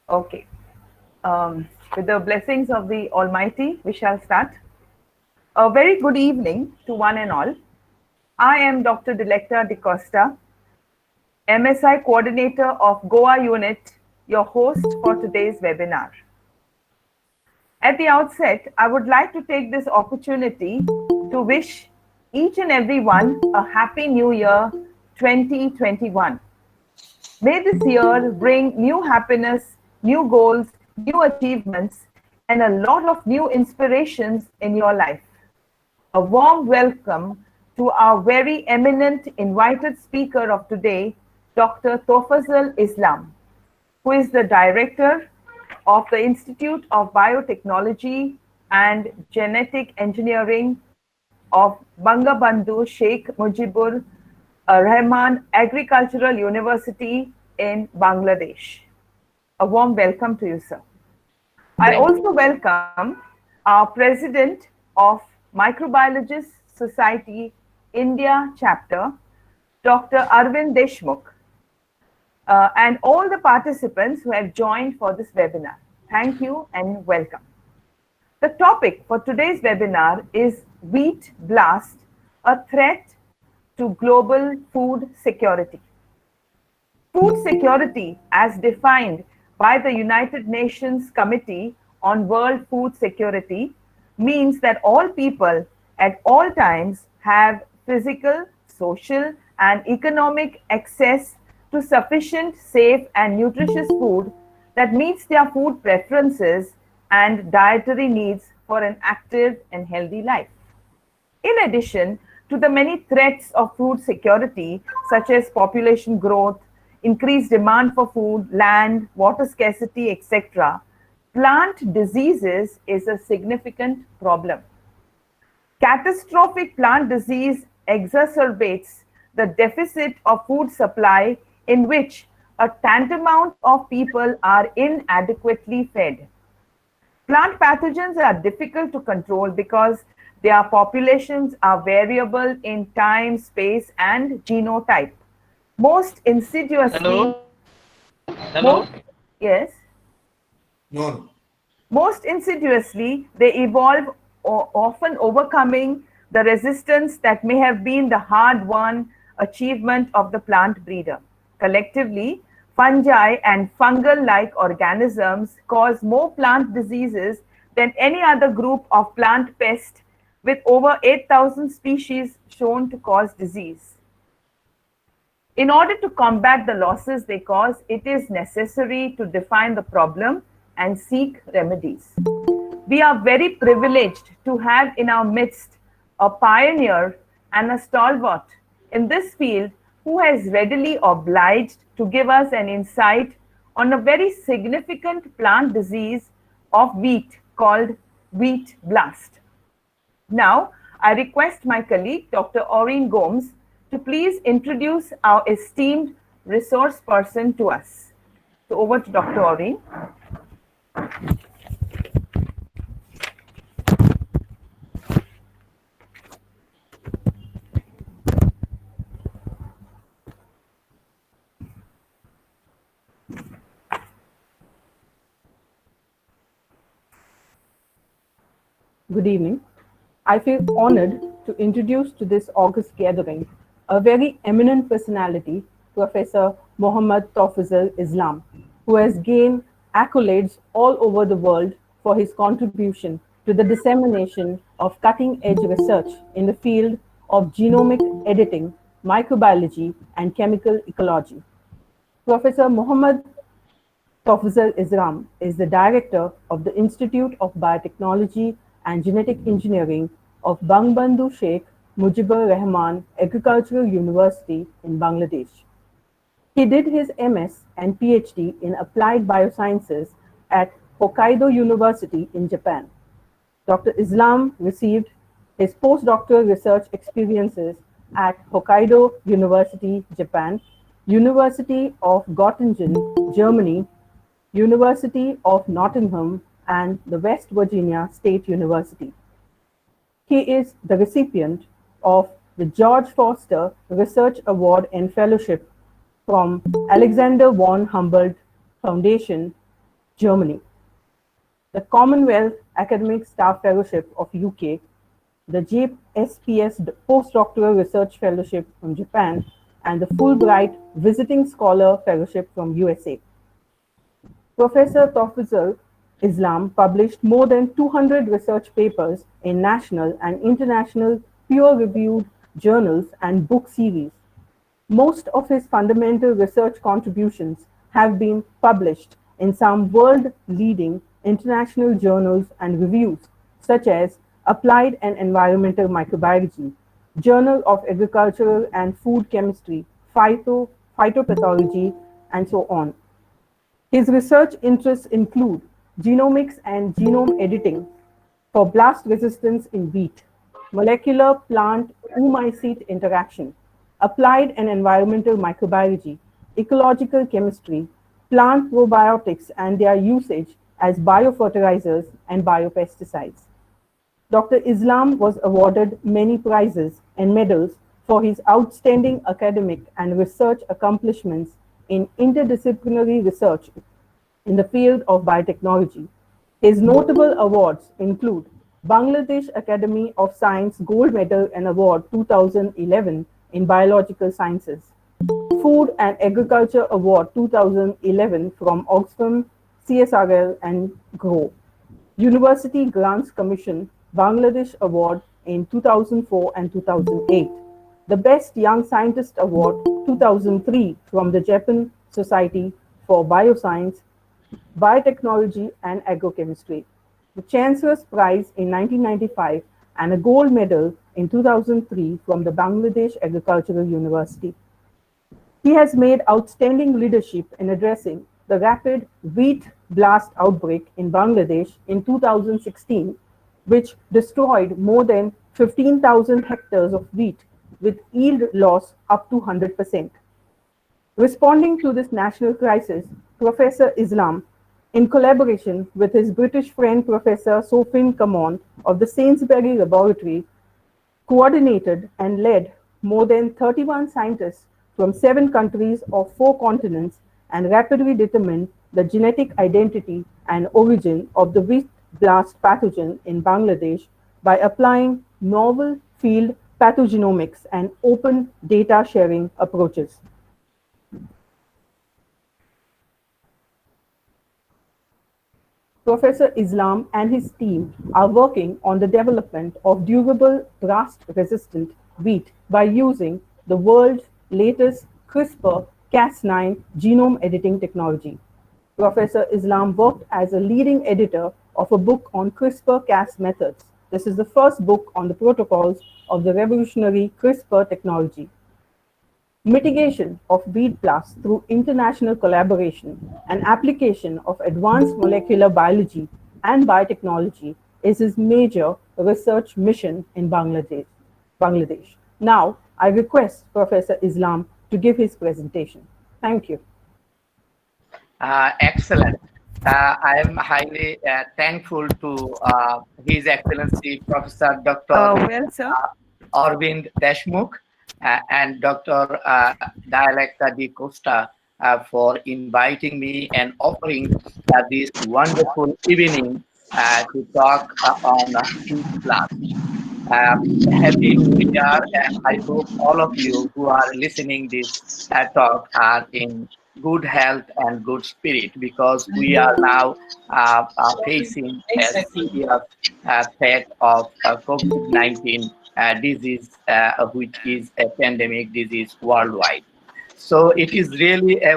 Okay. With the blessings of the Almighty, we shall start. A very good evening to one and all. I am Dr. Dilecta Di Costa, MSI Coordinator of Goa Unit, your host for today's webinar. At the outset, I would like to take this opportunity to wish each and every one a happy new year 2021. May this year bring new happiness, new goals, new achievements, and a lot of new inspirations in your life. A warm welcome to our very eminent invited speaker of today, Dr. Tofazzal Islam, who is the director of the Institute of Biotechnology and Genetic Engineering of Bangabandhu Sheikh Mujibur Rahman Agricultural University in Bangladesh. A warm welcome to you, sir. I also welcome our president of Microbiologists Society India chapter, Dr. Arvind Deshmukh, and all the participants who have joined for this webinar. Thank you and welcome. The topic for today's webinar is Wheat Blast, a threat to global food security. Food security, as defined by the United Nations Committee on World Food Security, means that all people at all times have physical, social, and economic access to sufficient, safe, and nutritious food that meets their food preferences and dietary needs for an active and healthy life. In addition to the many threats of food security, such as population growth, increased demand for food, land, water scarcity, etc., plant diseases is a significant problem. Catastrophic plant disease exacerbates the deficit of food supply in which a tantamount of people are inadequately fed. Plant pathogens are difficult to control because their populations are variable in time, space, and genotype. Most insidiously, Hello? Yes. No. Most insidiously, they evolve, often overcoming the resistance that may have been the hard-won achievement of the plant breeder. Collectively, fungi and fungal-like organisms cause more plant diseases than any other group of plant pests, with over 8,000 species shown to cause disease. In order to combat the losses they cause, it is necessary to define the problem and seek remedies. We are very privileged to have in our midst a pioneer and a stalwart in this field who has readily obliged to give us an insight on a very significant plant disease of wheat called wheat blast. Now, I request my colleague, Dr. Aureen Gomes, to please introduce our esteemed resource person to us. So over to Dr. Aureen. Good evening. I feel honored to introduce to this august gathering a very eminent personality, Professor Muhammad Tofazzal Islam, who has gained accolades all over the world for his contribution to the dissemination of cutting-edge research in the field of genomic editing, microbiology, and chemical ecology. Professor Muhammad Tofazzal Islam is the director of the Institute of Biotechnology and Genetic Engineering of Bangabandhu Sheikh Mujibur Rahman Agricultural University in Bangladesh. He did his MS and PhD in Applied Biosciences at Hokkaido University in Japan. Dr. Islam received his postdoctoral research experiences at Hokkaido University, Japan, University of Göttingen, Germany, University of Nottingham, and the West Virginia State University. He is the recipient of the George Forster Research Award and Fellowship from Alexander von Humboldt Foundation, Germany, the Commonwealth Academic Staff Fellowship of UK, the JSPS Postdoctoral Research Fellowship from Japan, and the Fulbright Visiting Scholar Fellowship from USA. Professor Tofazzal Islam published more than 200 research papers in national and international peer-reviewed journals and book series. Most of his fundamental research contributions have been published in some world-leading international journals and reviews, such as Applied and Environmental Microbiology, Journal of Agricultural and Food Chemistry, Phytopathology, and so on. His research interests include genomics and genome editing for blast resistance in wheat, molecular plant oomycete interaction, applied and environmental microbiology, ecological chemistry, plant probiotics and their usage as biofertilizers and biopesticides. Dr. Islam was awarded many prizes and medals for his outstanding academic and research accomplishments in interdisciplinary research in the field of biotechnology. His notable awards include Bangladesh Academy of Science Gold Medal and Award 2011 in Biological Sciences, Food and Agriculture Award 2011 from Oxfam, CSRL, and GROW, University Grants Commission Bangladesh Award in 2004 and 2008, the Best Young Scientist Award 2003 from the Japan Society for Bioscience, Biotechnology, and Agrochemistry, the Chancellor's Prize in 1995, and a gold medal in 2003 from the Bangladesh Agricultural University. He has made outstanding leadership in addressing the rapid wheat blast outbreak in Bangladesh in 2016, which destroyed more than 15,000 hectares of wheat with yield loss up to 100%. Responding to this national crisis, Professor Islam, in collaboration with his British friend Professor Sophie Camon of the Sainsbury Laboratory, coordinated and led more than 31 scientists from 7 countries of 4 continents and rapidly determined the genetic identity and origin of the wheat blast pathogen in Bangladesh by applying novel field pathogenomics and open data sharing approaches. Professor Islam and his team are working on the development of durable blast-resistant wheat by using the world's latest CRISPR-Cas9 genome editing technology. Professor Islam worked as a leading editor of a book on CRISPR-Cas methods. This is the first book on the protocols of the revolutionary CRISPR technology. Mitigation of wheat blasts through international collaboration and application of advanced molecular biology and biotechnology is his major research mission in Bangladesh. Now, I request Professor Islam to give his presentation. Thank you. Excellent. I am highly thankful to His Excellency Professor Dr. Well, sir. Arvind Deshmukh and Dr. Dialecta Di Costa for inviting me and offering this wonderful evening to talk on heat blast. Happy New Year, and I hope all of you who are listening this talk are in good health and good spirit, because we are now facing a serious threat of COVID-19 disease, which is a pandemic disease worldwide. So it is really a